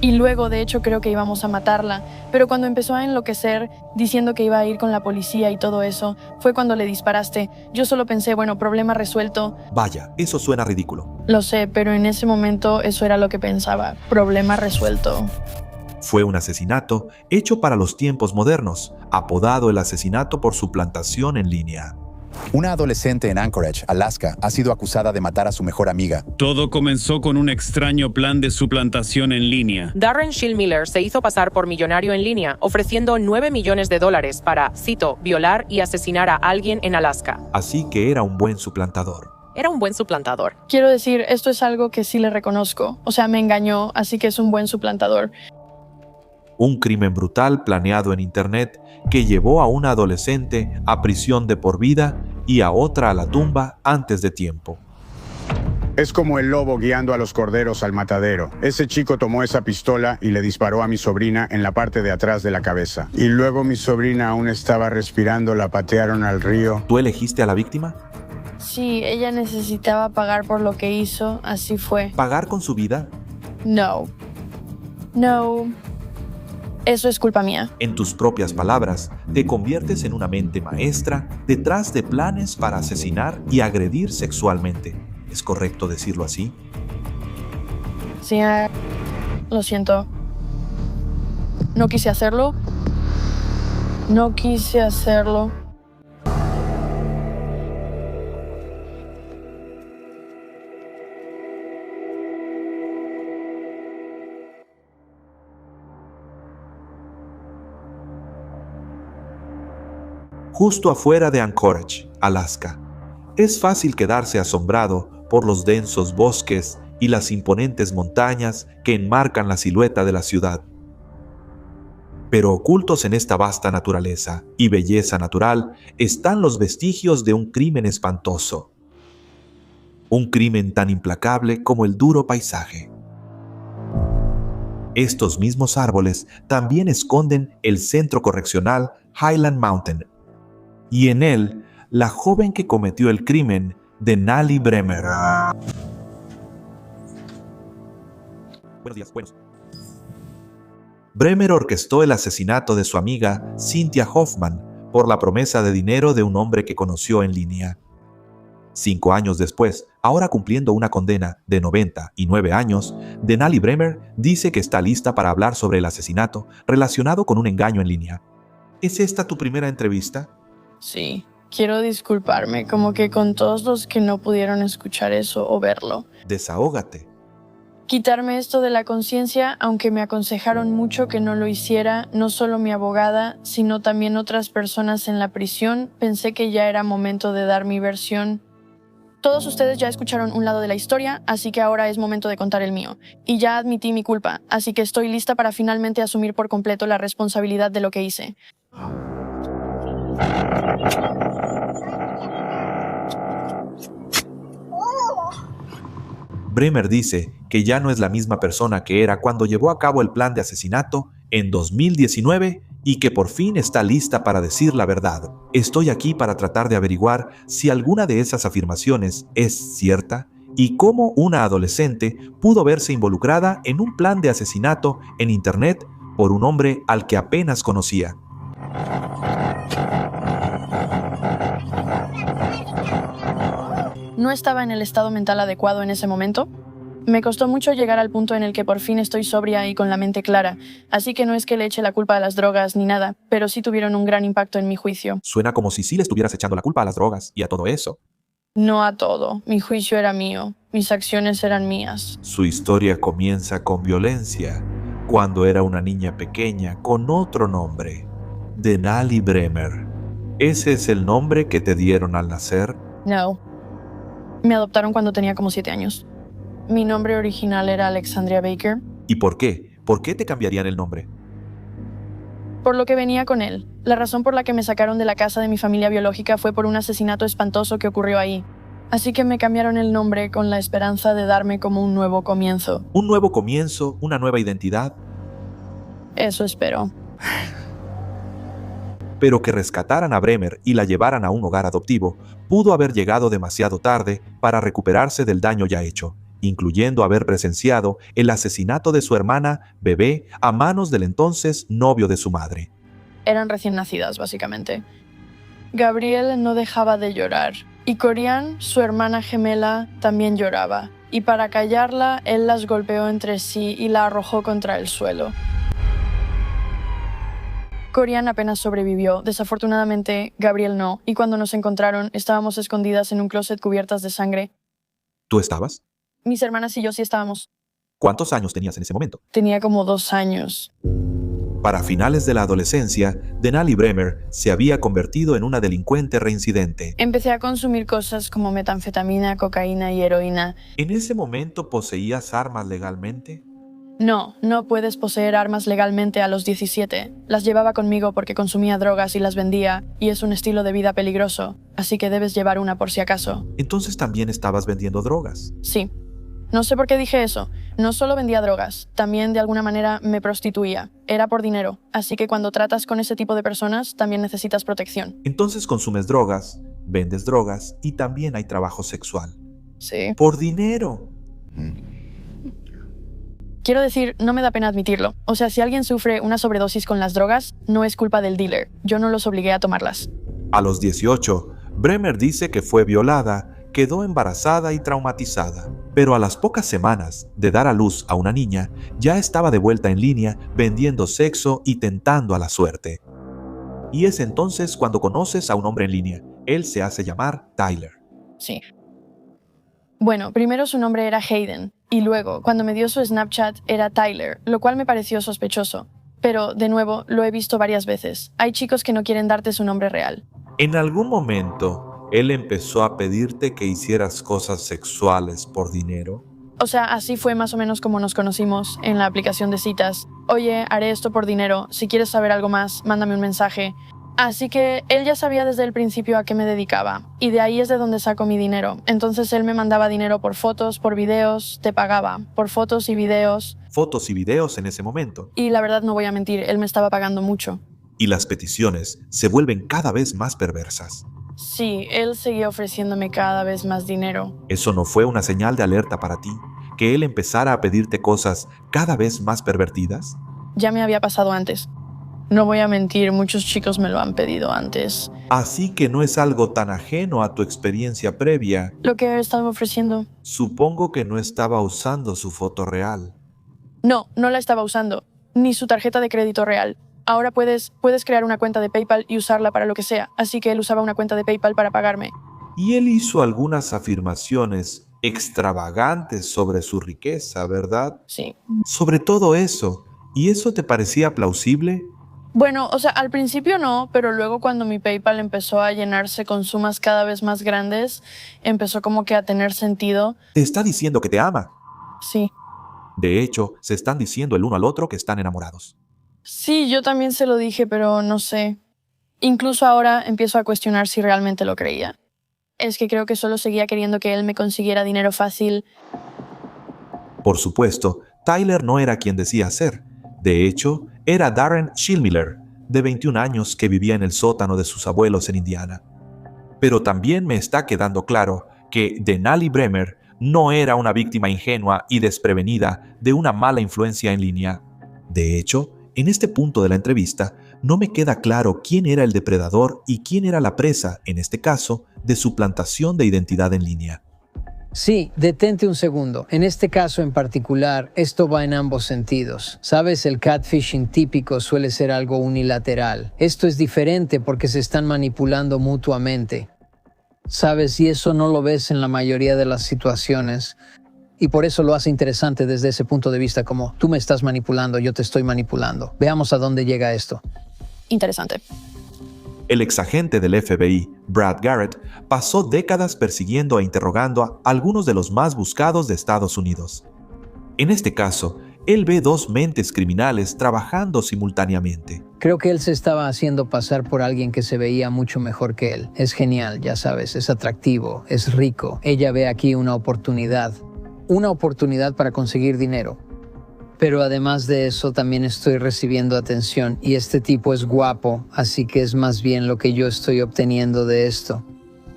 Y luego, de hecho, creo que íbamos a matarla. Pero cuando empezó a enloquecer, diciendo que iba a ir con la policía y todo eso, fue cuando le disparaste. Yo solo pensé, bueno, problema resuelto. Vaya, eso suena ridículo. Lo sé, pero en ese momento eso era lo que pensaba. Problema resuelto. Fue un asesinato hecho para los tiempos modernos, apodado el asesinato por suplantación en línea. Una adolescente en Anchorage, Alaska, ha sido acusada de matar a su mejor amiga. Todo comenzó con un extraño plan de suplantación en línea. Darren Schillmiller se hizo pasar por millonario en línea, ofreciendo $9 millones para, cito, violar y asesinar a alguien en Alaska. Así que era un buen suplantador. Era un buen suplantador. Quiero decir, esto es algo que sí le reconozco. O sea, me engañó, así que es un buen suplantador. Un crimen brutal planeado en Internet que llevó a una adolescente a prisión de por vida y a otra a la tumba antes de tiempo. Es como el lobo guiando a los corderos al matadero. Ese chico tomó esa pistola y le disparó a mi sobrina en la parte de atrás de la cabeza. Y luego mi sobrina aún estaba respirando, la patearon al río. ¿Tú elegiste a la víctima? Sí, ella necesitaba pagar por lo que hizo, así fue. ¿Pagar con su vida? No. Eso es culpa mía. En tus propias palabras, te conviertes en una mente maestra detrás de planes para asesinar y agredir sexualmente. ¿Es correcto decirlo así? Sí, lo siento. No quise hacerlo. Justo afuera de Anchorage, Alaska, es fácil quedarse asombrado por los densos bosques y las imponentes montañas que enmarcan la silueta de la ciudad. Pero ocultos en esta vasta naturaleza y belleza natural están los vestigios de un crimen espantoso. Un crimen tan implacable como el duro paisaje. Estos mismos árboles también esconden el centro correccional Highland Mountain, y en él, la joven que cometió el crimen, Denali Bremer. Buenos días. Bremer orquestó el asesinato de su amiga Cynthia Hoffman por la promesa de dinero de un hombre que conoció en línea. 5 años después, ahora cumpliendo una condena de 99 años, Denali Bremer dice que está lista para hablar sobre el asesinato relacionado con un engaño en línea. ¿Es esta tu primera entrevista? Sí, quiero disculparme, como que con todos los que no pudieron escuchar eso o verlo. Desahógate. Quitarme esto de la conciencia, aunque me aconsejaron mucho que no lo hiciera, no solo mi abogada, sino también otras personas en la prisión, pensé que ya era momento de dar mi versión. Todos ustedes ya escucharon un lado de la historia, así que ahora es momento de contar el mío. Y ya admití mi culpa, así que estoy lista para finalmente asumir por completo la responsabilidad de lo que hice. Bremer dice que ya no es la misma persona que era cuando llevó a cabo el plan de asesinato en 2019 y que por fin está lista para decir la verdad. Estoy aquí para tratar de averiguar si alguna de esas afirmaciones es cierta y cómo una adolescente pudo verse involucrada en un plan de asesinato en Internet por un hombre al que apenas conocía. No estaba en el estado mental adecuado en ese momento. Me costó mucho llegar al punto en el que por fin estoy sobria y con la mente clara, así que no es que le eche la culpa a las drogas ni nada, pero sí tuvieron un gran impacto en mi juicio. Suena como si sí le estuvieras echando la culpa a las drogas y a todo eso. No a todo. Mi juicio era mío. Mis acciones eran mías. Su historia comienza con violencia, cuando era una niña pequeña con otro nombre, Denali Bremer. ¿Ese es el nombre que te dieron al nacer? No. Me adoptaron cuando tenía como 7 años. Mi nombre original era Alexandria Baker. ¿Y por qué? ¿Por qué te cambiarían el nombre? Por lo que venía con él. La razón por la que me sacaron de la casa de mi familia biológica fue por un asesinato espantoso que ocurrió ahí. Así que me cambiaron el nombre con la esperanza de darme como un nuevo comienzo. ¿Un nuevo comienzo? ¿Una nueva identidad? Eso espero. Pero que rescataran a Bremer y la llevaran a un hogar adoptivo pudo haber llegado demasiado tarde para recuperarse del daño ya hecho. incluyendo haber presenciado el asesinato de su hermana bebé a manos del entonces novio de su madre. Eran recién nacidas, básicamente. Gabriel no dejaba de llorar, y Corian, su hermana gemela, también lloraba, y para callarla, él las golpeó entre sí y la arrojó contra el suelo. Corian apenas sobrevivió, desafortunadamente Gabriel no, y cuando nos encontraron estábamos escondidas en un closet cubiertas de sangre. ¿Tú estabas? Mis hermanas y yo sí estábamos. ¿Cuántos años tenías en ese momento? Tenía como 2 años. Para finales de la adolescencia, Denali Bremer se había convertido en una delincuente reincidente. Empecé a consumir cosas como metanfetamina, cocaína y heroína. ¿En ese momento poseías armas legalmente? No puedes poseer armas legalmente a los 17. Las llevaba conmigo porque consumía drogas y las vendía, y es un estilo de vida peligroso, así que debes llevar una por si acaso. Entonces también estabas vendiendo drogas. Sí. No sé por qué dije eso. No solo vendía drogas, también de alguna manera me prostituía. Era por dinero, así que cuando tratas con ese tipo de personas también necesitas protección. Entonces consumes drogas, vendes drogas y también hay trabajo sexual. Sí. Por dinero. Quiero decir, no me da pena admitirlo. O sea, si alguien sufre una sobredosis con las drogas, no es culpa del dealer. Yo no los obligué a tomarlas. A los 18, Bremer dice que fue violada, quedó embarazada y traumatizada, pero a las pocas semanas de dar a luz a una niña, ya estaba de vuelta en línea vendiendo sexo y tentando a la suerte. Y es entonces cuando conoces a un hombre en línea. Él se hace llamar Tyler. Sí. Bueno, primero su nombre era Hayden, y luego, cuando me dio su Snapchat, era Tyler, lo cual me pareció sospechoso. Pero, de nuevo, lo he visto varias veces. Hay chicos que no quieren darte su nombre real. En algún momento, él empezó a pedirte que hicieras cosas sexuales por dinero. O sea, así fue más o menos como nos conocimos en la aplicación de citas. Oye, haré esto por dinero. Si quieres saber algo más, mándame un mensaje. Así que él ya sabía desde el principio a qué me dedicaba. Y de ahí es de donde saco mi dinero. Entonces él me mandaba dinero por fotos, por videos, te pagaba. Por fotos y videos. Fotos y videos en ese momento. Y la verdad no voy a mentir, él me estaba pagando mucho. Y las peticiones se vuelven cada vez más perversas. Sí, él seguía ofreciéndome cada vez más dinero. ¿Eso no fue una señal de alerta para ti? ¿Que él empezara a pedirte cosas cada vez más pervertidas? Ya me había pasado antes. No voy a mentir, muchos chicos me lo han pedido antes. Así que no es algo tan ajeno a tu experiencia previa. Lo que estaba ofreciendo. Supongo que no estaba usando su foto real. No la estaba usando. Ni su tarjeta de crédito real. Ahora puedes crear una cuenta de PayPal y usarla para lo que sea. Así que él usaba una cuenta de PayPal para pagarme. Y él hizo algunas afirmaciones extravagantes sobre su riqueza, ¿verdad? Sí. Sobre todo eso. ¿Y eso te parecía plausible? Bueno, o sea, al principio no, pero luego cuando mi PayPal empezó a llenarse con sumas cada vez más grandes, empezó como que a tener sentido. Te está diciendo que te ama. Sí. De hecho, se están diciendo el uno al otro que están enamorados. Sí, yo también se lo dije, pero no sé. Incluso ahora empiezo a cuestionar si realmente lo creía. Es que creo que solo seguía queriendo que él me consiguiera dinero fácil. Por supuesto, Tyler no era quien decía ser. De hecho, era Darren Schillmiller, de 21 años que vivía en el sótano de sus abuelos en Indiana. Pero también me está quedando claro que Denali Bremer no era una víctima ingenua y desprevenida de una mala influencia en línea. De hecho, en este punto de la entrevista, no me queda claro quién era el depredador y quién era la presa, en este caso, de suplantación de identidad en línea. Sí, detente un segundo. En este caso en particular, esto va en ambos sentidos. Sabes, el catfishing típico suele ser algo unilateral. Esto es diferente porque se están manipulando mutuamente. Sabes, y eso no lo ves en la mayoría de las situaciones. Y por eso lo hace interesante desde ese punto de vista, como tú me estás manipulando, yo te estoy manipulando. Veamos a dónde llega esto. Interesante. El exagente del FBI, Brad Garrett, pasó décadas persiguiendo e interrogando a algunos de los más buscados de Estados Unidos. En este caso, él ve dos mentes criminales trabajando simultáneamente. Creo que él se estaba haciendo pasar por alguien que se veía mucho mejor que él. Es genial, ya sabes, es atractivo, es rico. Ella ve aquí una oportunidad para conseguir dinero. Pero además de eso, también estoy recibiendo atención y este tipo es guapo, así que es más bien lo que yo estoy obteniendo de esto.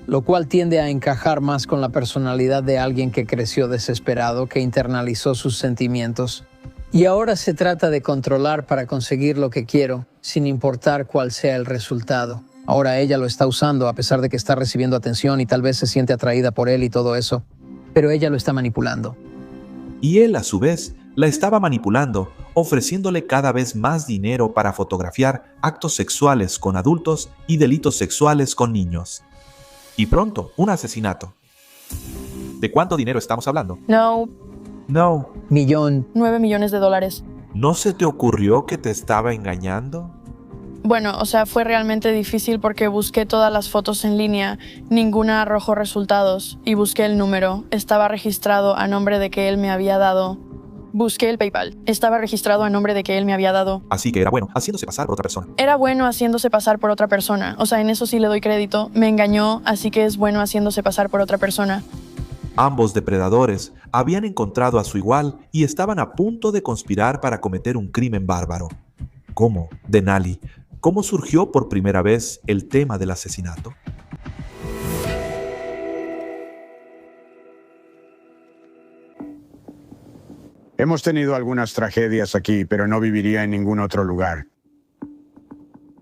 lo cual tiende a encajar más con la personalidad de alguien que creció desesperado, que internalizó sus sentimientos. Y ahora se trata de controlar para conseguir lo que quiero, sin importar cuál sea el resultado. Ahora ella lo está usando a pesar de que está recibiendo atención y tal vez se siente atraída por él y todo eso, pero ella lo está manipulando. Y él, a su vez, la estaba manipulando, ofreciéndole cada vez más dinero para fotografiar actos sexuales con adultos y delitos sexuales con niños. Y pronto, un asesinato. ¿De cuánto dinero estamos hablando? No, No. 9 millones de dólares. ¿No se te ocurrió que te estaba engañando? Bueno, o sea, fue realmente difícil porque busqué todas las fotos en línea, ninguna arrojó resultados, y busqué el número, estaba registrado a nombre de que él me había dado. Busqué el PayPal, estaba registrado a nombre de que él me había dado. Así que era bueno, haciéndose pasar por otra persona. Era bueno haciéndose pasar por otra persona, o sea, en eso sí le doy crédito, me engañó, así que es bueno haciéndose pasar por otra persona. Ambos depredadores habían encontrado a su igual y estaban a punto de conspirar para cometer un crimen bárbaro. ¿Cómo? Denali. ¿Cómo surgió por primera vez el tema del asesinato? Hemos tenido algunas tragedias aquí, pero no viviría en ningún otro lugar.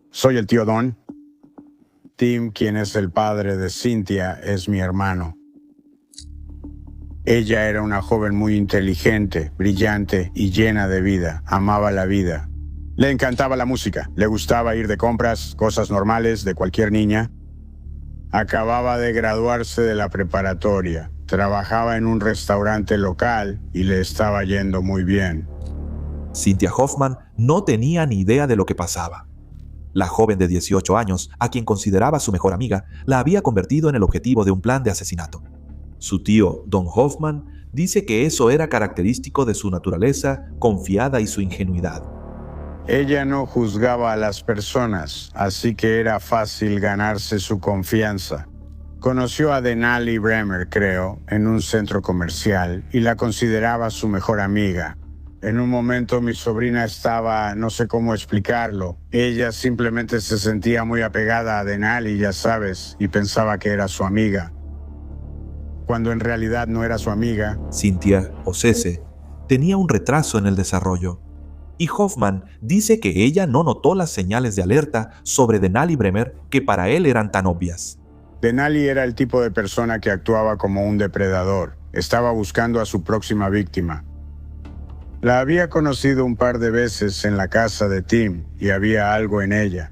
Soy el tío Don. Tim, quien es el padre de Cynthia, es mi hermano. Ella era una joven muy inteligente, brillante y llena de vida. Amaba la vida. Le encantaba la música, le gustaba ir de compras, cosas normales de cualquier niña. Acababa de graduarse de la preparatoria, trabajaba en un restaurante local y le estaba yendo muy bien. Cynthia Hoffman no tenía ni idea de lo que pasaba. La joven de 18 años, a quien consideraba su mejor amiga, la había convertido en el objetivo de un plan de asesinato. Su tío, Don Hoffman, dice que eso era característico de su naturaleza confiada y su ingenuidad. Ella no juzgaba a las personas, así que era fácil ganarse su confianza. Conoció a Denali Bremer, creo, en un centro comercial y la consideraba su mejor amiga. En un momento mi sobrina estaba, no sé cómo explicarlo. Ella simplemente se sentía muy apegada a Denali, ya sabes, y pensaba que era su amiga. Cuando en realidad no era su amiga. Cynthia, o Cece, tenía un retraso en el desarrollo. Y Hoffman dice que ella no notó las señales de alerta sobre Denali Bremer que para él eran tan obvias. Denali era el tipo de persona que actuaba como un depredador. Estaba buscando a su próxima víctima. La había conocido un par de veces en la casa de Tim y había algo en ella.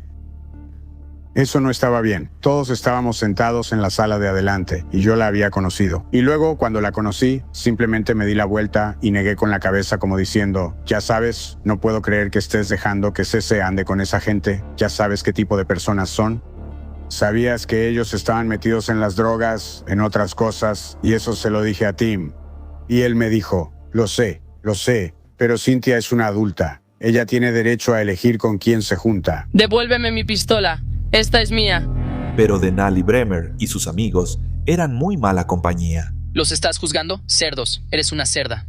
Eso no estaba bien. Todos estábamos sentados en la sala de adelante y yo la había conocido. Y luego, cuando la conocí, simplemente me di la vuelta y negué con la cabeza como diciendo, ya sabes, no puedo creer que estés dejando que Cece ande con esa gente. Ya sabes qué tipo de personas son. Sabías que ellos estaban metidos en las drogas, en otras cosas, y eso se lo dije a Tim. Y él me dijo, lo sé, pero Cynthia es una adulta. Ella tiene derecho a elegir con quién se junta. Devuélveme mi pistola. Esta es mía. Pero Denali Bremer y sus amigos eran muy mala compañía. ¿Los estás juzgando? Cerdos. Eres una cerda.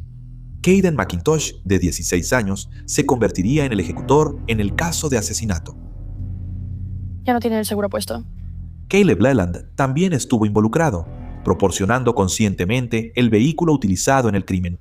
Caden McIntosh, de 16 años, se convertiría en el ejecutor en el caso de asesinato. Ya no tiene el seguro puesto. Caleb Leland también estuvo involucrado, proporcionando conscientemente el vehículo utilizado en el crimen.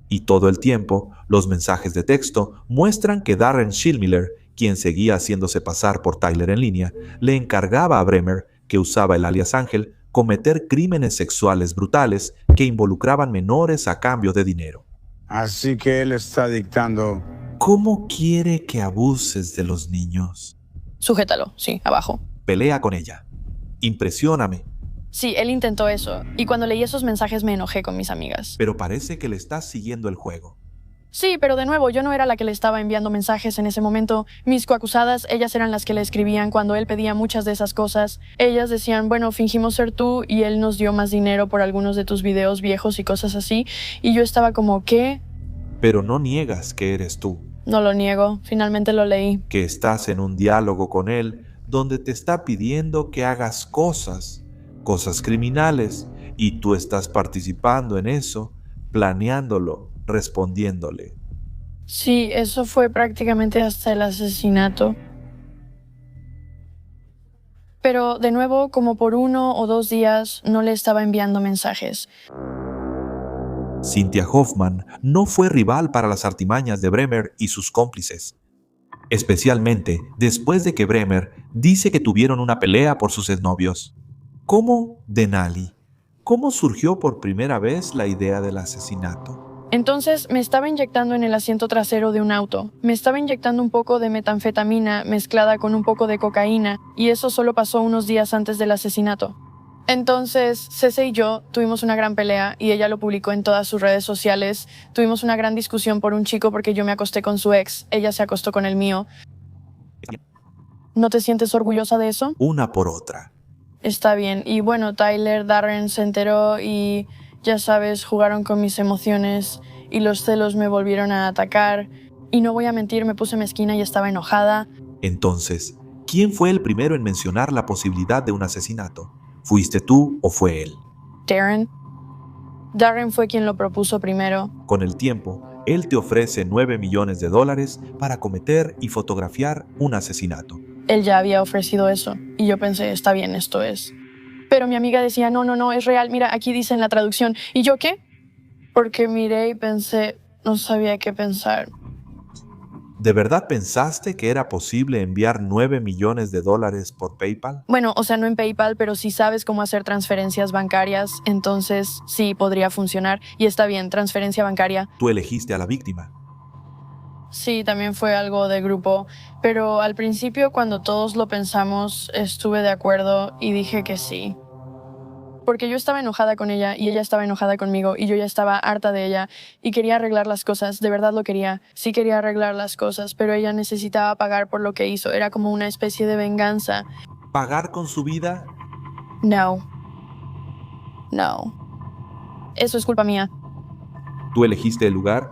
Y todo el tiempo, los mensajes de texto muestran que Darren Schillmiller, quien seguía haciéndose pasar por Tyler en línea, le encargaba a Bremer, que usaba el alias Ángel, cometer crímenes sexuales brutales que involucraban menores a cambio de dinero. Así que él está dictando. ¿Cómo quiere que abuses de los niños? Sujétalo, sí, abajo. Pelea con ella. Impresióname. Sí, él intentó eso, y cuando leí esos mensajes me enojé con mis amigas. Pero parece que le estás siguiendo el juego. Sí, pero de nuevo, yo no era la que le estaba enviando mensajes en ese momento. Mis coacusadas, ellas eran las que le escribían cuando él pedía muchas de esas cosas. Ellas decían, bueno, fingimos ser tú y él nos dio más dinero por algunos de tus videos viejos y cosas así. Y yo estaba como, ¿qué? Pero no niegas que eres tú. No lo niego, finalmente lo leí. Que estás en un diálogo con él donde te está pidiendo que hagas cosas criminales, y tú estás participando en eso, planeándolo, respondiéndole. Sí, eso fue prácticamente hasta el asesinato. Pero de nuevo, como por 1 o 2 días, no le estaba enviando mensajes. Cynthia Hoffman no fue rival para las artimañas de Bremer y sus cómplices, especialmente después de que Bremer dice que tuvieron una pelea por sus exnovios. ¿Cómo, Denali? ¿Cómo surgió por primera vez la idea del asesinato? Entonces me estaba inyectando en el asiento trasero de un auto. Me estaba inyectando un poco de metanfetamina mezclada con un poco de cocaína, y eso solo pasó unos días antes del asesinato. Entonces, Cece y yo tuvimos una gran pelea y ella lo publicó en todas sus redes sociales. Tuvimos una gran discusión por un chico porque yo me acosté con su ex, ella se acostó con el mío. ¿No te sientes orgullosa de eso? Una por otra. Está bien. Y bueno, Tyler, Darren se enteró y, ya sabes, jugaron con mis emociones y los celos me volvieron a atacar. Y no voy a mentir, me puse mezquina y estaba enojada. Entonces, ¿quién fue el primero en mencionar la posibilidad de un asesinato? ¿Fuiste tú o fue él? Darren. Darren fue quien lo propuso primero. Con el tiempo, él te ofrece $9 millones para cometer y fotografiar un asesinato. Él ya había ofrecido eso y yo pensé, está bien, esto es. Pero mi amiga decía, no, es real, mira, aquí dice en la traducción. ¿Y yo qué? Porque miré y pensé, no sabía qué pensar. ¿De verdad pensaste que era posible enviar $9 millones por PayPal? Bueno, o sea, no en PayPal, pero si sabes cómo hacer transferencias bancarias, entonces sí podría funcionar. Y está bien, transferencia bancaria. Tú elegiste a la víctima. Sí, también fue algo de grupo, pero al principio cuando todos lo pensamos estuve de acuerdo y dije que sí. Porque yo estaba enojada con ella y ella estaba enojada conmigo y yo ya estaba harta de ella y quería arreglar las cosas, de verdad lo quería. Sí quería arreglar las cosas, pero ella necesitaba pagar por lo que hizo, era como una especie de venganza. ¿Pagar con su vida? No. Eso es culpa mía. ¿Tú elegiste el lugar?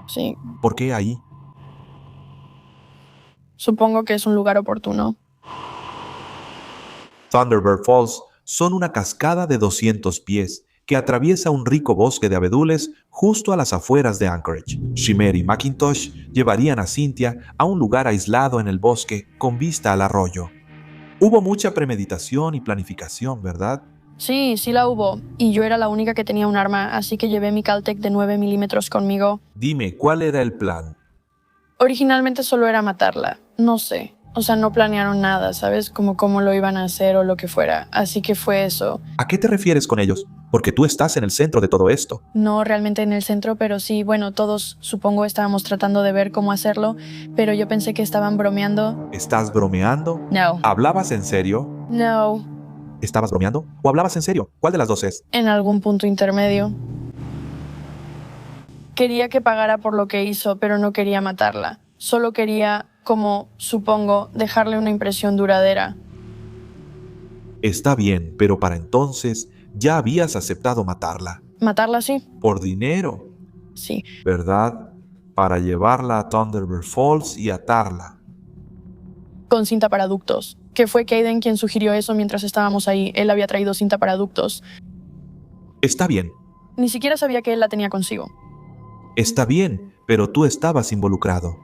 Sí. ¿Por qué ahí? Supongo que es un lugar oportuno. Thunderbird Falls son una cascada de 200 pies que atraviesa un rico bosque de abedules justo a las afueras de Anchorage. Shimer y McIntosh llevarían a Cynthia a un lugar aislado en el bosque con vista al arroyo. Hubo mucha premeditación y planificación, ¿verdad? Sí la hubo. Y yo era la única que tenía un arma, así que llevé mi Caltech de 9 milímetros conmigo. Dime, ¿cuál era el plan? Originalmente solo era matarla. No sé. O sea, no planearon nada, ¿sabes? Como cómo lo iban a hacer o lo que fuera. Así que fue eso. ¿A qué te refieres con ellos? Porque tú estás en el centro de todo esto. No realmente en el centro, pero sí, bueno, todos supongo estábamos tratando de ver cómo hacerlo, pero yo pensé que estaban bromeando. ¿Estás bromeando? No. ¿Hablabas en serio? No. ¿Estabas bromeando? ¿O hablabas en serio? ¿Cuál de las dos es? En algún punto intermedio. Quería que pagara por lo que hizo, pero no quería matarla. Solo quería, como supongo, dejarle una impresión duradera. Está bien, pero para entonces ya habías aceptado matarla. ¿Matarla sí? Por dinero. Sí. ¿Verdad? Para llevarla a Thunderbird Falls y atarla. Con cinta para ductos. Que fue Kaden quien sugirió eso mientras estábamos ahí. Él había traído cinta para ductos. Está bien. Ni siquiera sabía que él la tenía consigo. Está bien, pero tú estabas involucrado.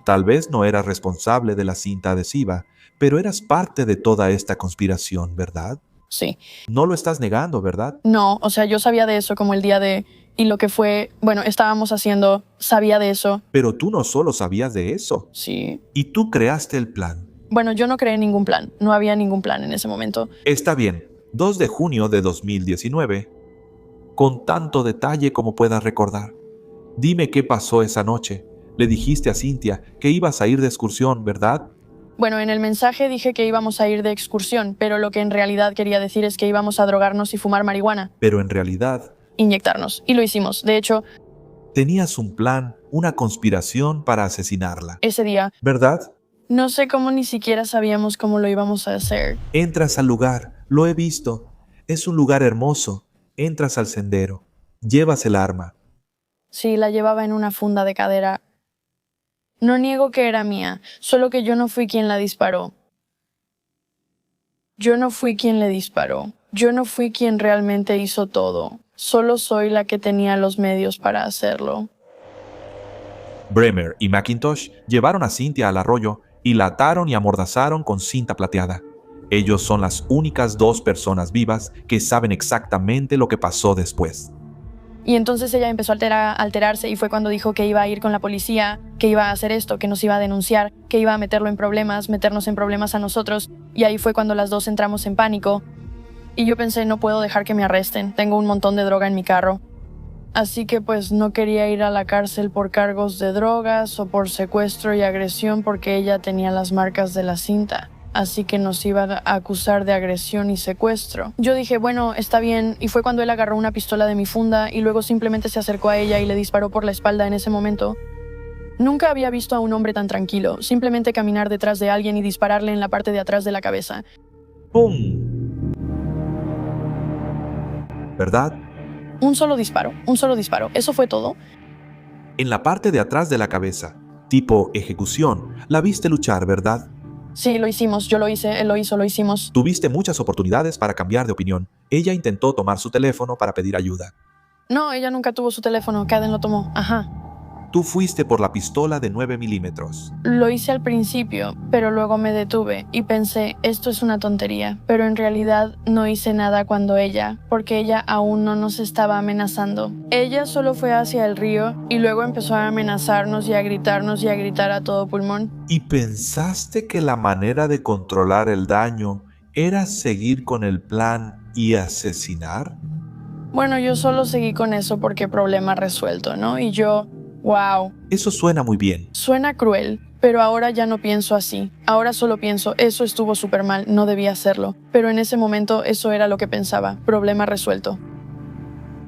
Tal vez no eras responsable de la cinta adhesiva, pero eras parte de toda esta conspiración, ¿verdad? Sí. No lo estás negando, ¿verdad? No, o sea, yo sabía de eso como el día de... Y lo que fue, bueno, estábamos haciendo, sabía de eso. Pero tú no solo sabías de eso. Sí. Y tú creaste el plan. Bueno, yo no creé ningún plan. No había ningún plan en ese momento. Está bien. 2 de junio de 2019. Con tanto detalle como puedas recordar. Dime qué pasó esa noche. Le dijiste a Cynthia que ibas a ir de excursión, ¿verdad? Bueno, en el mensaje dije que íbamos a ir de excursión, pero lo que en realidad quería decir es que íbamos a drogarnos y fumar marihuana. Pero en realidad... inyectarnos. Y lo hicimos. De hecho... tenías un plan, una conspiración para asesinarla. Ese día... ¿verdad? No sé cómo ni siquiera sabíamos cómo lo íbamos a hacer. Entras al lugar, lo he visto. Es un lugar hermoso. Entras al sendero. Llevas el arma. Sí, la llevaba en una funda de cadera. No niego que era mía, solo que yo no fui quien la disparó. Yo no fui quien le disparó. Yo no fui quien realmente hizo todo. Solo soy la que tenía los medios para hacerlo. Bremer y McIntosh llevaron a Cynthia al arroyo y la ataron y amordazaron con cinta plateada. Ellos son las únicas 2 personas vivas que saben exactamente lo que pasó después. Y entonces ella empezó a alterarse y fue cuando dijo que iba a ir con la policía, que iba a hacer esto, que nos iba a denunciar, que iba a meternos en problemas a nosotros. Y ahí fue cuando las 2 entramos en pánico. Y yo pensé, no puedo dejar que me arresten, tengo un montón de droga en mi carro. Así que pues no quería ir a la cárcel por cargos de drogas o por secuestro y agresión porque ella tenía las marcas de la cinta. Así que nos iba a acusar de agresión y secuestro. Yo dije, bueno, está bien, y fue cuando él agarró una pistola de mi funda y luego simplemente se acercó a ella y le disparó por la espalda en ese momento. Nunca había visto a un hombre tan tranquilo, simplemente caminar detrás de alguien y dispararle en la parte de atrás de la cabeza. ¡Pum! ¿Verdad? Un solo disparo, eso fue todo. En la parte de atrás de la cabeza, tipo ejecución, la viste luchar, ¿verdad? Sí, lo hicimos, yo lo hice, él lo hizo, lo hicimos. Tuviste muchas oportunidades para cambiar de opinión. Ella intentó tomar su teléfono para pedir ayuda. No, ella nunca tuvo su teléfono, Caden lo tomó, ajá. Tú fuiste por la pistola de 9 milímetros. Lo hice al principio, pero luego me detuve y pensé, esto es una tontería, pero en realidad no hice nada porque ella aún no nos estaba amenazando. Ella solo fue hacia el río y luego empezó a amenazarnos y a gritar a todo pulmón. ¿Y pensaste que la manera de controlar el daño era seguir con el plan y asesinar? Bueno, yo solo seguí con eso porque problema resuelto, ¿no? Y yo... Wow. Eso suena muy bien. Suena cruel, pero ahora ya no pienso así. Ahora solo pienso, eso estuvo súper mal, no debía hacerlo. Pero en ese momento eso era lo que pensaba, problema resuelto.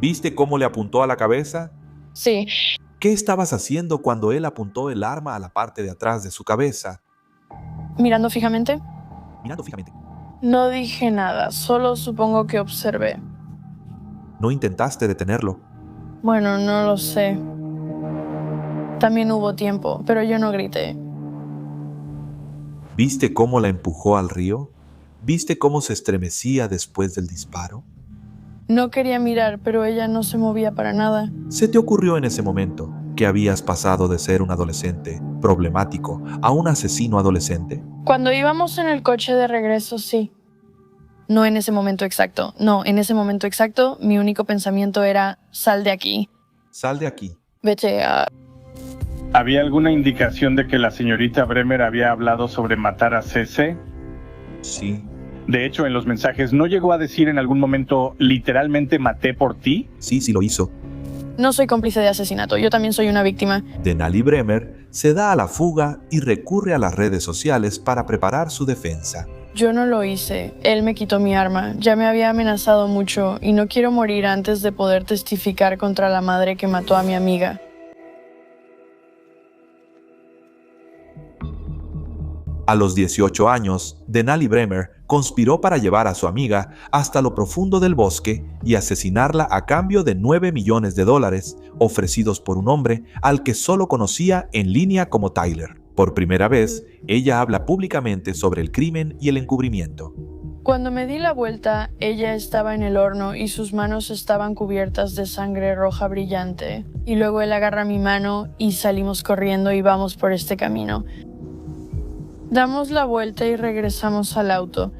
¿Viste cómo le apuntó a la cabeza? Sí. ¿Qué estabas haciendo cuando él apuntó el arma a la parte de atrás de su cabeza? ¿Mirando fijamente? Mirando fijamente. No dije nada, solo supongo que observé. ¿No intentaste detenerlo? Bueno, no lo sé. También hubo tiempo, pero yo no grité. ¿Viste cómo la empujó al río? ¿Viste cómo se estremecía después del disparo? No quería mirar, pero ella no se movía para nada. ¿Se te ocurrió en ese momento que habías pasado de ser un adolescente problemático a un asesino adolescente? Cuando íbamos en el coche de regreso, sí. No en ese momento exacto. No, en ese momento exacto, mi único pensamiento era, sal de aquí. Sal de aquí. Vete a... ¿Había alguna indicación de que la señorita Bremer había hablado sobre matar a CC? Sí. De hecho, en los mensajes, ¿no llegó a decir en algún momento, literalmente maté por ti? Sí, sí lo hizo. No soy cómplice de asesinato, yo también soy una víctima. Denali Bremer se da a la fuga y recurre a las redes sociales para preparar su defensa. Yo no lo hice, él me quitó mi arma, ya me había amenazado mucho y no quiero morir antes de poder testificar contra la madre que mató a mi amiga. A los 18 años, Denali Bremer conspiró para llevar a su amiga hasta lo profundo del bosque y asesinarla a cambio de $9 millones ofrecidos por un hombre al que solo conocía en línea como Tyler. Por primera vez, ella habla públicamente sobre el crimen y el encubrimiento. Cuando me di la vuelta, ella estaba en el horno y sus manos estaban cubiertas de sangre roja brillante. Y luego él agarra mi mano y salimos corriendo y vamos por este camino. Damos la vuelta y regresamos al auto.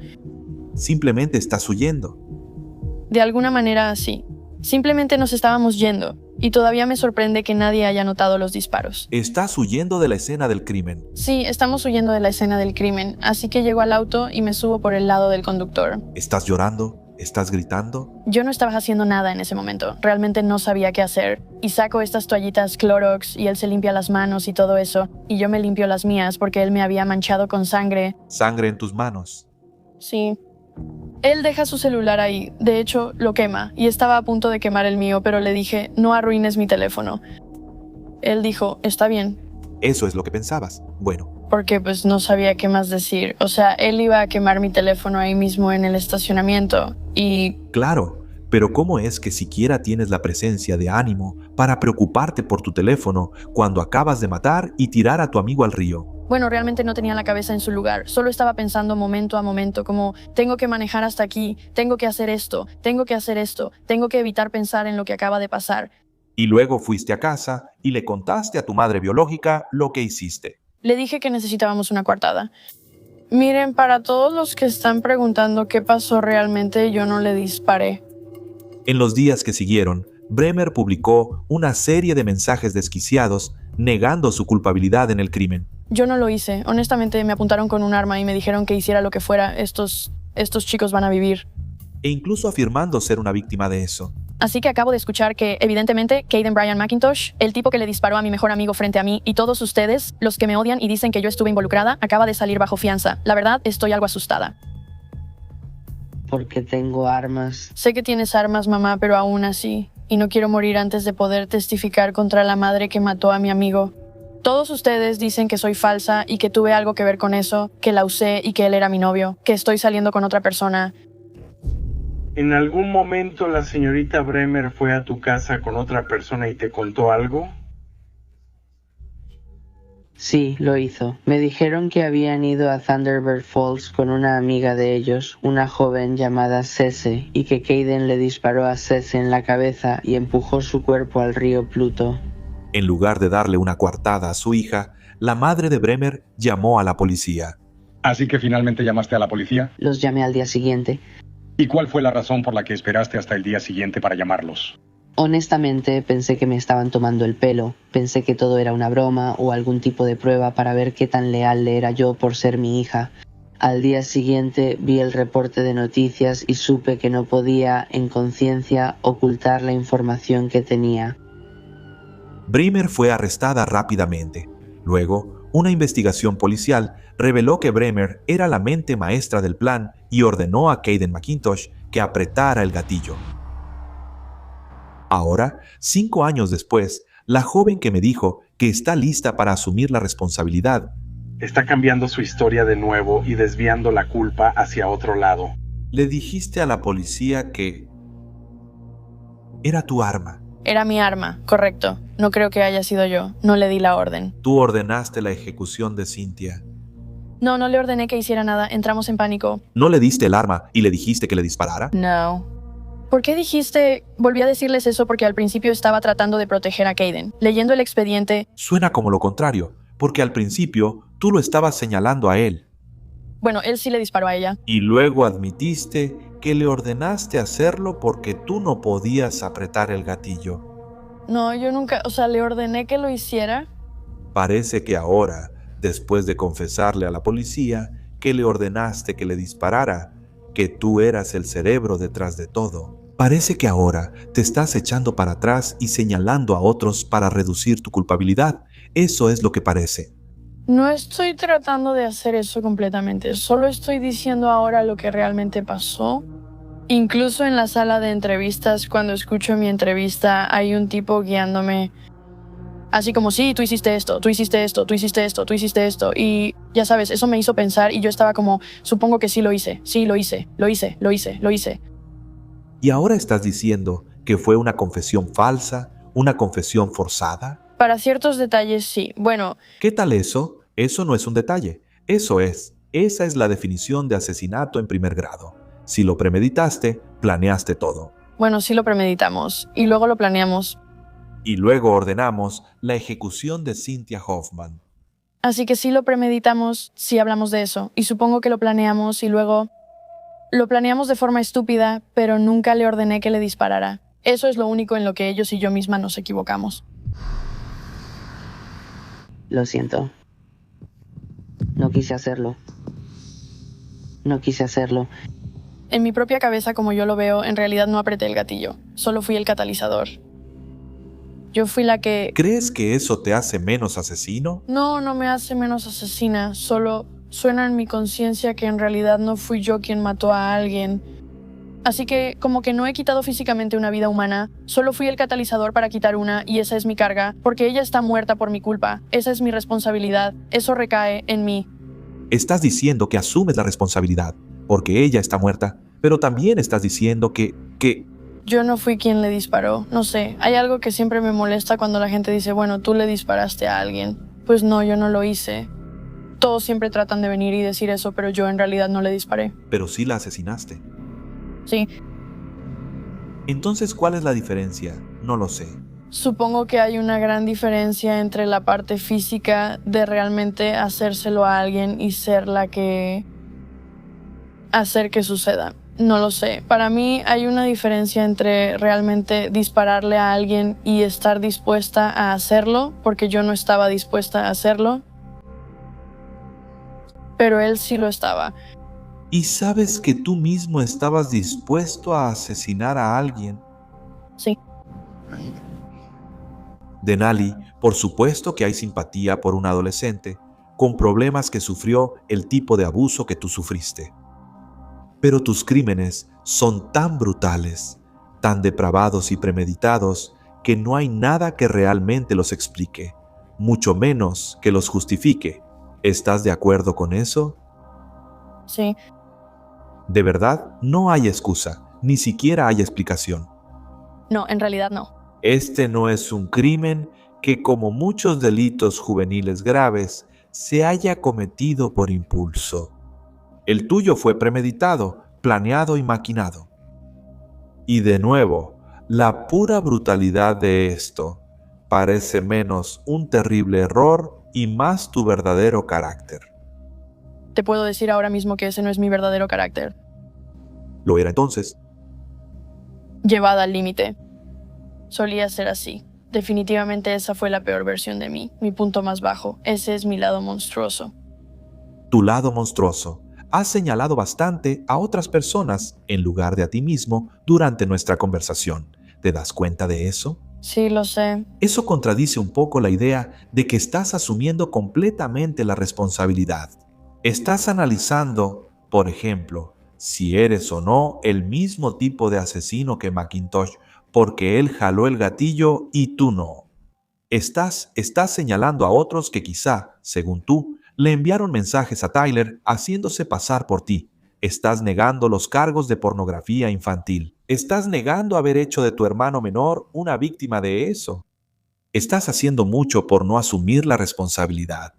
Simplemente estás huyendo. De alguna manera así. Simplemente nos estábamos yendo. Y todavía me sorprende que nadie haya notado los disparos. Estás huyendo de la escena del crimen. Sí, estamos huyendo de la escena del crimen. Así que llego al auto y me subo por el lado del conductor. ¿Estás llorando? ¿Estás gritando? Yo no estaba haciendo nada en ese momento. Realmente no sabía qué hacer. Y saco estas toallitas Clorox y él se limpia las manos y todo eso. Y yo me limpio las mías porque él me había manchado con sangre. ¿Sangre en tus manos? Sí. Él deja su celular ahí. De hecho, lo quema. Y estaba a punto de quemar el mío, pero le dije, no arruines mi teléfono. Él dijo, está bien. Eso es lo que pensabas. Bueno. Porque pues no sabía qué más decir. O sea, él iba a quemar mi teléfono ahí mismo en el estacionamiento. Y... Claro, pero ¿cómo es que siquiera tienes la presencia de ánimo para preocuparte por tu teléfono cuando acabas de matar y tirar a tu amigo al río? Bueno, realmente no tenía la cabeza en su lugar. Solo estaba pensando momento a momento como, tengo que manejar hasta aquí, tengo que hacer esto, tengo que hacer esto, tengo que evitar pensar en lo que acaba de pasar. Y luego fuiste a casa y le contaste a tu madre biológica lo que hiciste. Le dije que necesitábamos una coartada. Miren, para todos los que están preguntando qué pasó realmente, yo no le disparé. En los días que siguieron, Bremer publicó una serie de mensajes desquiciados negando su culpabilidad en el crimen. Yo no lo hice. Honestamente, me apuntaron con un arma y me dijeron que hiciera lo que fuera. Estos chicos van a vivir. E incluso afirmando ser una víctima de eso. Así que acabo de escuchar que, evidentemente, Kayden Bryan McIntosh, el tipo que le disparó a mi mejor amigo frente a mí, y todos ustedes, los que me odian y dicen que yo estuve involucrada, acaba de salir bajo fianza. La verdad, estoy algo asustada. Porque tengo armas. Sé que tienes armas, mamá, pero aún así. Y no quiero morir antes de poder testificar contra la madre que mató a mi amigo. Todos ustedes dicen que soy falsa y que tuve algo que ver con eso, que la usé y que él era mi novio, que estoy saliendo con otra persona. ¿En algún momento la señorita Bremer fue a tu casa con otra persona y te contó algo? Sí, lo hizo. Me dijeron que habían ido a Thunderbird Falls con una amiga de ellos, una joven llamada Cece, y que Kayden le disparó a Cece en la cabeza y empujó su cuerpo al río Pluto. En lugar de darle una coartada a su hija, la madre de Bremer llamó a la policía. ¿Así que finalmente llamaste a la policía? Los llamé al día siguiente. ¿Y cuál fue la razón por la que esperaste hasta el día siguiente para llamarlos? Honestamente, pensé que me estaban tomando el pelo. Pensé que todo era una broma o algún tipo de prueba para ver qué tan leal le era yo por ser mi hija. Al día siguiente vi el reporte de noticias y supe que no podía, en conciencia, ocultar la información que tenía. Bremer fue arrestada rápidamente. Luego, una investigación policial reveló que Bremer era la mente maestra del plan y ordenó a Kayden McIntosh que apretara el gatillo. Ahora, 5 años después, la joven que me dijo que está lista para asumir la responsabilidad está cambiando su historia de nuevo y desviando la culpa hacia otro lado. Le dijiste a la policía que era tu arma. Era mi arma, correcto. No creo que haya sido yo. No le di la orden. Tú ordenaste la ejecución de Cynthia. No le ordené que hiciera nada. Entramos en pánico. ¿No le diste el arma y le dijiste que le disparara? No. ¿Por qué dijiste? Volví a decirles eso porque al principio estaba tratando de proteger a Kayden. Leyendo el expediente... Suena como lo contrario, porque al principio tú lo estabas señalando a él. Bueno, él sí le disparó a ella. Y luego admitiste que le ordenaste hacerlo porque tú no podías apretar el gatillo. No, yo nunca... le ordené que lo hiciera. Parece que ahora, después de confesarle a la policía que le ordenaste que le disparara, que tú eras el cerebro detrás de todo, parece que ahora te estás echando para atrás y señalando a otros para reducir tu culpabilidad. Eso es lo que parece. No estoy tratando de hacer eso completamente. Solo estoy diciendo ahora lo que realmente pasó. Incluso en la sala de entrevistas, cuando escucho mi entrevista, hay un tipo guiándome. Así como, sí, tú hiciste esto, tú hiciste esto, tú hiciste esto, tú hiciste esto. Y ya sabes, eso me hizo pensar y yo estaba como, supongo que sí lo hice, sí lo hice, lo hice, lo hice, lo hice. ¿Y ahora estás diciendo que fue una confesión falsa, una confesión forzada? Para ciertos detalles, sí. Bueno... ¿Qué tal eso? Eso no es un detalle. Esa es la definición de asesinato en primer grado. Si lo premeditaste, planeaste todo. Bueno, sí lo premeditamos. Y luego lo planeamos. Y luego ordenamos la ejecución de Cynthia Hoffman. Así que sí lo premeditamos, sí hablamos de eso. Y supongo que lo planeamos y luego... Lo planeamos de forma estúpida, pero nunca le ordené que le disparara. Eso es lo único en lo que ellos y yo misma nos equivocamos. Lo siento. No quise hacerlo. No quise hacerlo. En mi propia cabeza, como yo lo veo, en realidad no apreté el gatillo. Solo fui el catalizador. Yo fui la que... ¿Crees que eso te hace menos asesino? No me hace menos asesina. Solo suena en mi conciencia que en realidad no fui yo quien mató a alguien. Así que, como que no he quitado físicamente una vida humana, solo fui el catalizador para quitar una y esa es mi carga, porque ella está muerta por mi culpa. Esa es mi responsabilidad. Eso recae en mí. Estás diciendo que asumes la responsabilidad, porque ella está muerta, pero también estás diciendo que... Yo no fui quien le disparó. No sé, hay algo que siempre me molesta cuando la gente dice, bueno, tú le disparaste a alguien. Pues no, yo no lo hice. Todos siempre tratan de venir y decir eso, pero yo en realidad no le disparé. Pero sí la asesinaste. Sí. Entonces, ¿cuál es la diferencia? No lo sé. Supongo que hay una gran diferencia entre la parte física de realmente hacérselo a alguien y ser la que hacer que suceda. No lo sé. Para mí hay una diferencia entre realmente dispararle a alguien y estar dispuesta a hacerlo, porque yo no estaba dispuesta a hacerlo. Pero él sí lo estaba. ¿Y sabes que tú mismo estabas dispuesto a asesinar a alguien? Sí. Denali, por supuesto que hay simpatía por un adolescente con problemas que sufrió el tipo de abuso que tú sufriste. Pero tus crímenes son tan brutales, tan depravados y premeditados, que no hay nada que realmente los explique, mucho menos que los justifique. ¿Estás de acuerdo con eso? Sí. De verdad, no hay excusa, ni siquiera hay explicación. No, en realidad no. Este no es un crimen que, como muchos delitos juveniles graves, se haya cometido por impulso. El tuyo fue premeditado, planeado y maquinado. Y de nuevo, la pura brutalidad de esto parece menos un terrible error y más tu verdadero carácter. Te puedo decir ahora mismo que ese no es mi verdadero carácter. ¿Lo era entonces? Llevada al límite. Solía ser así. Definitivamente esa fue la peor versión de mí, mi punto más bajo. Ese es mi lado monstruoso. Tu lado monstruoso. Has señalado bastante a otras personas en lugar de a ti mismo durante nuestra conversación. ¿Te das cuenta de eso? Sí, lo sé. Eso contradice un poco la idea de que estás asumiendo completamente la responsabilidad. Estás analizando, por ejemplo, si eres o no el mismo tipo de asesino que McIntosh, porque él jaló el gatillo y tú no. Estás señalando a otros que quizá, según tú, le enviaron mensajes a Tyler haciéndose pasar por ti. Estás negando los cargos de pornografía infantil. Estás negando haber hecho de tu hermano menor una víctima de eso. Estás haciendo mucho por no asumir la responsabilidad.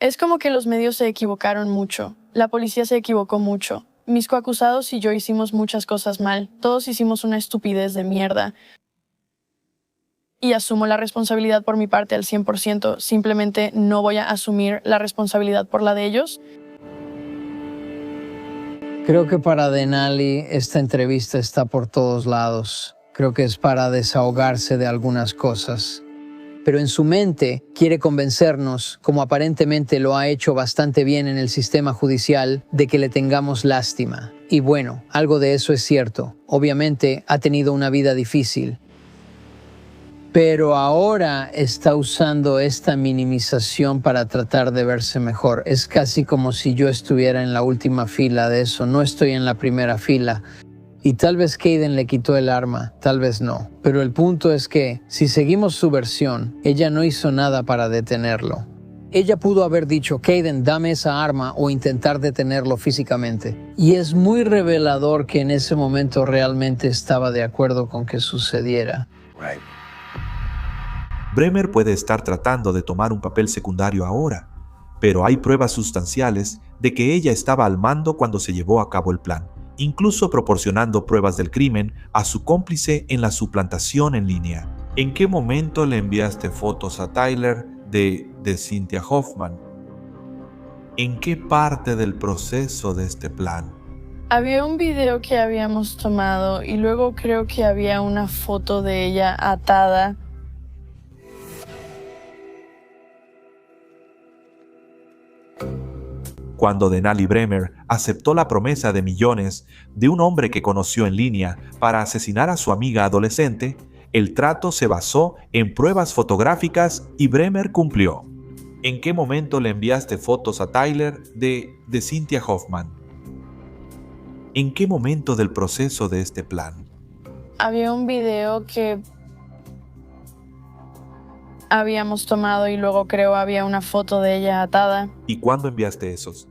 Es como que los medios se equivocaron mucho. La policía se equivocó mucho. Mis coacusados y yo hicimos muchas cosas mal. Todos hicimos una estupidez de mierda. Y asumo la responsabilidad por mi parte al 100%. Simplemente no voy a asumir la responsabilidad por la de ellos. Creo que para Denali esta entrevista está por todos lados. Creo que es para desahogarse de algunas cosas. Pero en su mente quiere convencernos, como aparentemente lo ha hecho bastante bien en el sistema judicial, de que le tengamos lástima. Y bueno, algo de eso es cierto. Obviamente ha tenido una vida difícil. Pero ahora está usando esta minimización para tratar de verse mejor. Es casi como si yo estuviera en la última fila de eso. No estoy en la primera fila. Y tal vez Kayden le quitó el arma, tal vez no. Pero el punto es que, si seguimos su versión, ella no hizo nada para detenerlo. Ella pudo haber dicho, Kayden, dame esa arma, o intentar detenerlo físicamente. Y es muy revelador que en ese momento realmente estaba de acuerdo con que sucediera. Bremer puede estar tratando de tomar un papel secundario ahora, pero hay pruebas sustanciales de que ella estaba al mando cuando se llevó a cabo el plan, incluso proporcionando pruebas del crimen a su cómplice en la suplantación en línea. ¿En qué momento le enviaste fotos a Tyler de Cynthia Hoffman? ¿En qué parte del proceso de este plan? Había un video que habíamos tomado y luego creo que había una foto de ella atada. Cuando Denali Bremer aceptó la promesa de millones de un hombre que conoció en línea para asesinar a su amiga adolescente, el trato se basó en pruebas fotográficas y Bremer cumplió. ¿En qué momento le enviaste fotos a Tyler de Cynthia Hoffman? ¿En qué momento del proceso de este plan? Había un video que habíamos tomado y luego creo había una foto de ella atada. ¿Y cuándo enviaste esos?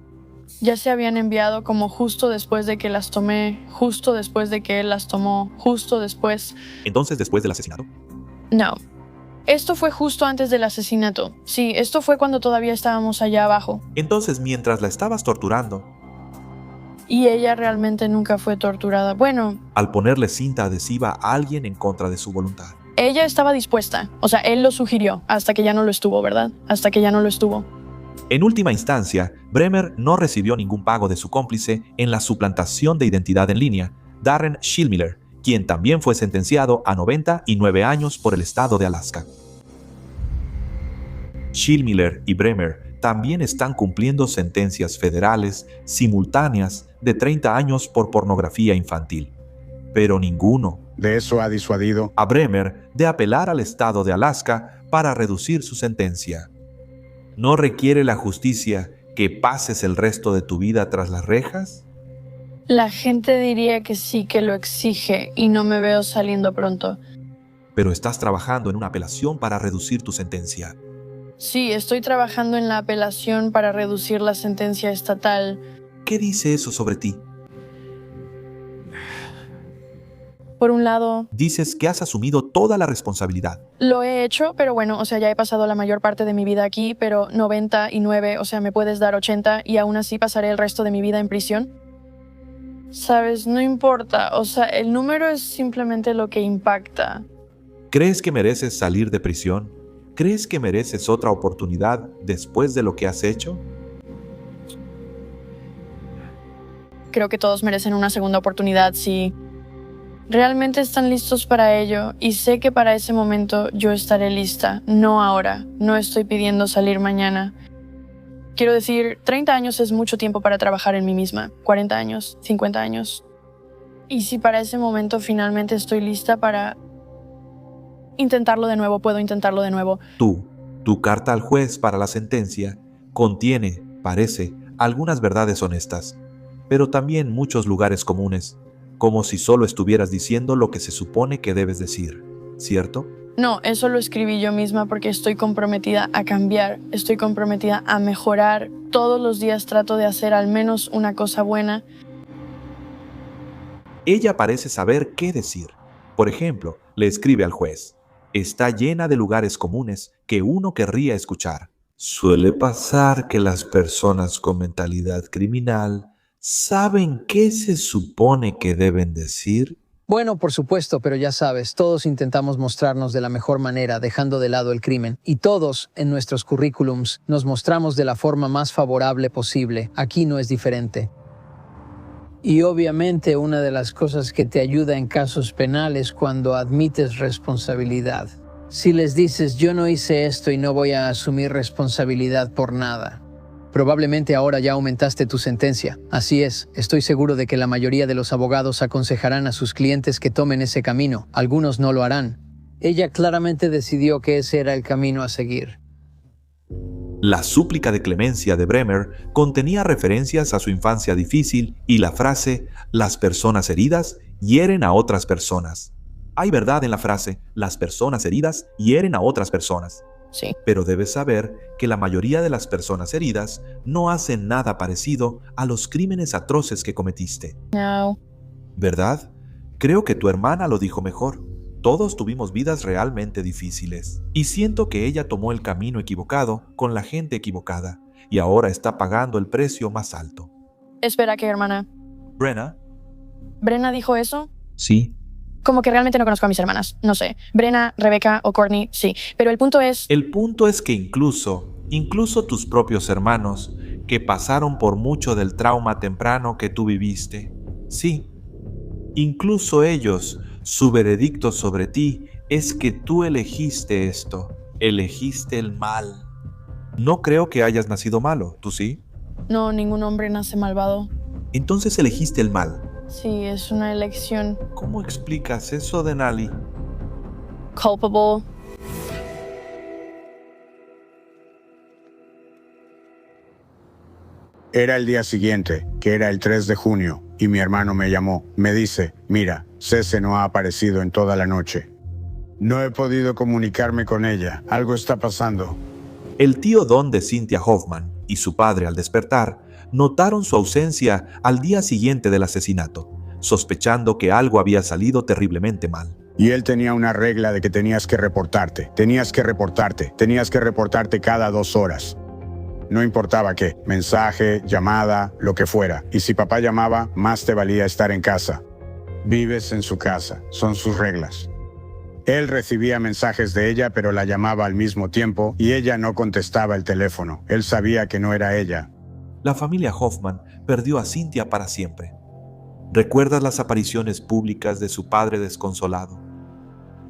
Ya se habían enviado como justo después de que las tomé, justo después de que él las tomó, justo después. ¿Entonces después del asesinato? No. Esto fue justo antes del asesinato. Sí, esto fue cuando todavía estábamos allá abajo. Entonces, mientras la estabas torturando. Y ella realmente nunca fue torturada. Bueno. Al ponerle cinta adhesiva a alguien en contra de su voluntad. Ella estaba dispuesta. O sea, él lo sugirió hasta que ya no lo estuvo, ¿verdad? Hasta que ya no lo estuvo. En última instancia, Bremer no recibió ningún pago de su cómplice en la suplantación de identidad en línea, Darren Schillmiller, quien también fue sentenciado a 99 años por el estado de Alaska. Schillmiller y Bremer también están cumpliendo sentencias federales simultáneas de 30 años por pornografía infantil. Pero ninguno de eso ha disuadido a Bremer de apelar al estado de Alaska para reducir su sentencia. ¿No requiere la justicia que pases el resto de tu vida tras las rejas? La gente diría que sí, que lo exige, y no me veo saliendo pronto. Pero estás trabajando en una apelación para reducir tu sentencia. Sí, estoy trabajando en la apelación para reducir la sentencia estatal. ¿Qué dice eso sobre ti? Por un lado, dices que has asumido toda la responsabilidad. Lo he hecho, pero bueno, o sea, ya he pasado la mayor parte de mi vida aquí, pero 99, o sea, me puedes dar 80 y aún así pasaré el resto de mi vida en prisión. Sabes, no importa, o sea, el número es simplemente lo que impacta. ¿Crees que mereces salir de prisión? ¿Crees que mereces otra oportunidad después de lo que has hecho? Creo que todos merecen una segunda oportunidad si realmente están listos para ello, y sé que para ese momento yo estaré lista, no ahora, no estoy pidiendo salir mañana. Quiero decir, 30 años es mucho tiempo para trabajar en mí misma, 40 años, 50 años. Y si para ese momento finalmente estoy lista para intentarlo de nuevo, puedo intentarlo de nuevo. Tu carta al juez para la sentencia contiene, parece, algunas verdades honestas, pero también muchos lugares comunes, como si solo estuvieras diciendo lo que se supone que debes decir, ¿cierto? No, eso lo escribí yo misma porque estoy comprometida a cambiar, estoy comprometida a mejorar. Todos los días trato de hacer al menos una cosa buena. Ella parece saber qué decir. Por ejemplo, le escribe al juez: está llena de lugares comunes que uno querría escuchar. Suele pasar que las personas con mentalidad criminal ¿saben qué se supone que deben decir? Bueno, por supuesto, pero ya sabes, todos intentamos mostrarnos de la mejor manera, dejando de lado el crimen. Y todos, en nuestros currículums, nos mostramos de la forma más favorable posible. Aquí no es diferente. Y obviamente una de las cosas que te ayuda en casos penales cuando admites responsabilidad. Si les dices, yo no hice esto y no voy a asumir responsabilidad por nada. Probablemente ahora ya aumentaste tu sentencia. Así es, estoy seguro de que la mayoría de los abogados aconsejarán a sus clientes que tomen ese camino. Algunos no lo harán. Ella claramente decidió que ese era el camino a seguir. La súplica de clemencia de Bremer contenía referencias a su infancia difícil y la frase «las personas heridas hieren a otras personas». Hay verdad en la frase «las personas heridas hieren a otras personas». Sí. Pero debes saber que la mayoría de las personas heridas no hacen nada parecido a los crímenes atroces que cometiste. No. ¿Verdad? Creo que tu hermana lo dijo mejor. Todos tuvimos vidas realmente difíciles. Y siento que ella tomó el camino equivocado con la gente equivocada y ahora está pagando el precio más alto. Espera, ¿qué hermana? ¿Brenna? ¿Brenna dijo eso? Sí. Como que realmente no conozco a mis hermanas. No sé. Brenna, Rebecca o Courtney, sí. Pero el punto es... El punto es que incluso tus propios hermanos, que pasaron por mucho del trauma temprano que tú viviste, sí, incluso ellos, su veredicto sobre ti es que tú elegiste esto, elegiste el mal. No creo que hayas nacido malo, ¿tú sí? No, ningún hombre nace malvado. Entonces elegiste el mal. Sí, es una elección. ¿Cómo explicas eso, Denali? Culpable. Era el día siguiente, que era el 3 de junio, y mi hermano me llamó. Me dice, mira, Cece no ha aparecido en toda la noche. No he podido comunicarme con ella. Algo está pasando. El tío Don de Cynthia Hoffman y su padre, al despertar, notaron su ausencia al día siguiente del asesinato, sospechando que algo había salido terriblemente mal. Y él tenía una regla de que tenías que reportarte cada 2 horas. No importaba qué, mensaje, llamada, lo que fuera. Y si papá llamaba, más te valía estar en casa. Vives en su casa, son sus reglas. Él recibía mensajes de ella, pero la llamaba al mismo tiempo y ella no contestaba el teléfono. Él sabía que no era ella. La familia Hoffman perdió a Cynthia para siempre. ¿Recuerdas las apariciones públicas de su padre desconsolado?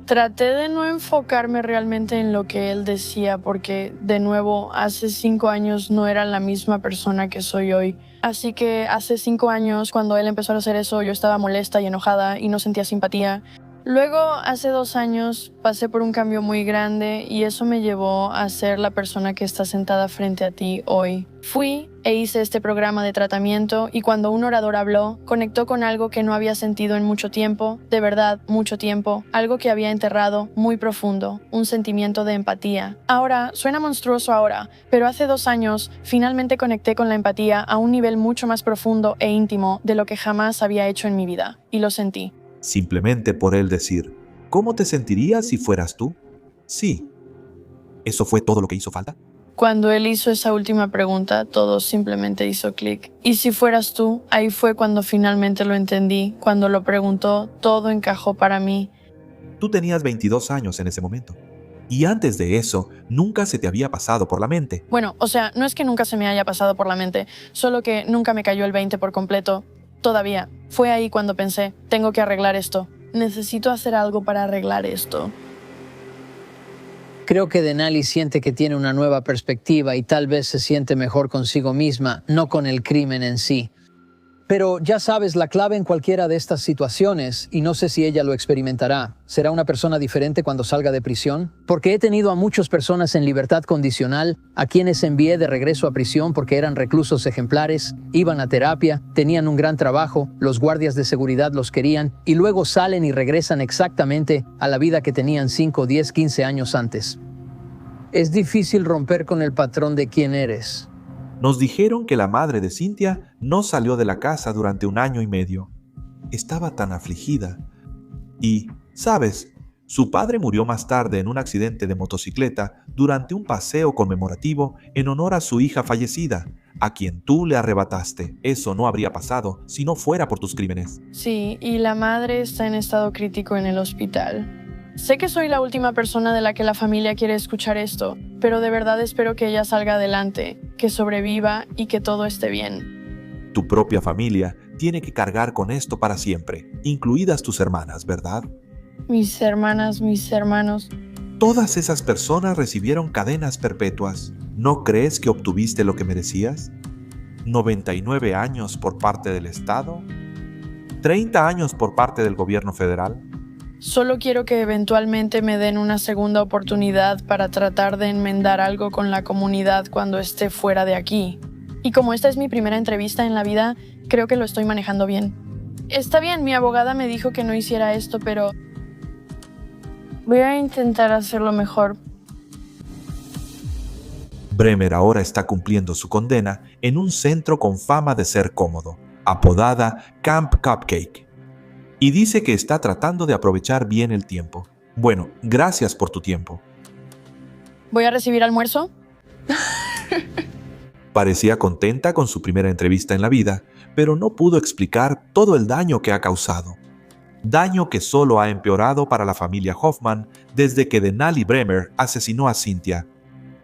Traté de no enfocarme realmente en lo que él decía porque, de nuevo, hace 5 años no era la misma persona que soy hoy. Así que hace 5 años, cuando él empezó a hacer eso, yo estaba molesta y enojada y no sentía simpatía. Luego, hace 2 años, pasé por un cambio muy grande y eso me llevó a ser la persona que está sentada frente a ti hoy. Fui e hice este programa de tratamiento y cuando un orador habló, conectó con algo que no había sentido en mucho tiempo, de verdad, mucho tiempo, algo que había enterrado muy profundo, un sentimiento de empatía. Ahora, suena monstruoso ahora, pero hace 2 años finalmente conecté con la empatía a un nivel mucho más profundo e íntimo de lo que jamás había hecho en mi vida, y lo sentí. Simplemente por él decir, ¿cómo te sentirías si fueras tú? Sí. ¿Eso fue todo lo que hizo falta? Cuando él hizo esa última pregunta, todo simplemente hizo clic. Y si fueras tú, ahí fue cuando finalmente lo entendí. Cuando lo preguntó, todo encajó para mí. Tú tenías 22 años en ese momento. Y antes de eso, nunca se te había pasado por la mente. Bueno, o sea, no es que nunca se me haya pasado por la mente, solo que nunca me cayó el 20 por completo. Todavía. Fue ahí cuando pensé, tengo que arreglar esto. Necesito hacer algo para arreglar esto. Creo que Denali siente que tiene una nueva perspectiva y tal vez se siente mejor consigo misma, no con el crimen en sí. Pero ya sabes, la clave en cualquiera de estas situaciones, y no sé si ella lo experimentará, ¿será una persona diferente cuando salga de prisión? Porque he tenido a muchas personas en libertad condicional, a quienes envié de regreso a prisión porque eran reclusos ejemplares, iban a terapia, tenían un gran trabajo, los guardias de seguridad los querían, y luego salen y regresan exactamente a la vida que tenían 5, 10, 15 años antes. Es difícil romper con el patrón de quién eres. Nos dijeron que la madre de Cynthia no salió de la casa durante 1 año y medio. Estaba tan afligida. Y, ¿sabes? Su padre murió más tarde en un accidente de motocicleta durante un paseo conmemorativo en honor a su hija fallecida, a quien tú le arrebataste. Eso no habría pasado si no fuera por tus crímenes. Sí, y la madre está en estado crítico en el hospital. Sé que soy la última persona de la que la familia quiere escuchar esto, pero de verdad espero que ella salga adelante, que sobreviva y que todo esté bien. Tu propia familia tiene que cargar con esto para siempre, incluidas tus hermanas, ¿verdad? Mis hermanas, mis hermanos. Todas esas personas recibieron cadenas perpetuas. ¿No crees que obtuviste lo que merecías? 99 años por parte del Estado, 30 años por parte del gobierno federal. Solo quiero que eventualmente me den una segunda oportunidad para tratar de enmendar algo con la comunidad cuando esté fuera de aquí. Y como esta es mi primera entrevista en la vida, creo que lo estoy manejando bien. Está bien, mi abogada me dijo que no hiciera esto, pero voy a intentar hacerlo mejor. Bremer ahora está cumpliendo su condena en un centro con fama de ser cómodo, apodada Camp Cupcake. Y dice que está tratando de aprovechar bien el tiempo. Bueno, gracias por tu tiempo. ¿Voy a recibir almuerzo? Parecía contenta con su primera entrevista en la vida, pero no pudo explicar todo el daño que ha causado. Daño que solo ha empeorado para la familia Hoffman desde que Denali Bremer asesinó a Cynthia.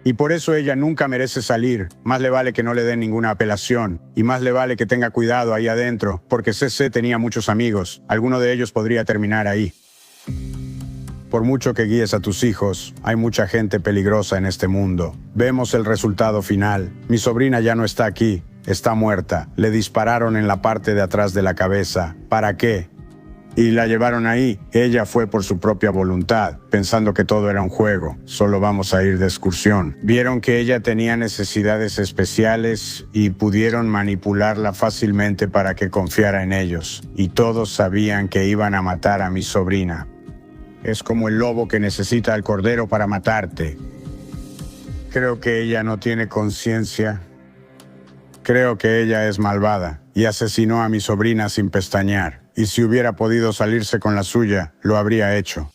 Y por eso ella nunca merece salir. Más le vale que no le den ninguna apelación. Y más le vale que tenga cuidado ahí adentro, porque CC tenía muchos amigos. Alguno de ellos podría terminar ahí. Por mucho que guíes a tus hijos, hay mucha gente peligrosa en este mundo. Vemos el resultado final. Mi sobrina ya no está aquí. Está muerta. Le dispararon en la parte de atrás de la cabeza. ¿Para qué? Y la llevaron ahí. Ella fue por su propia voluntad, pensando que todo era un juego. Solo vamos a ir de excursión. Vieron que ella tenía necesidades especiales y pudieron manipularla fácilmente para que confiara en ellos. Y todos sabían que iban a matar a mi sobrina. Es como el lobo que necesita al cordero para matarte. Creo que ella no tiene conciencia. Creo que ella es malvada y asesinó a mi sobrina sin pestañear. Y si hubiera podido salirse con la suya, lo habría hecho.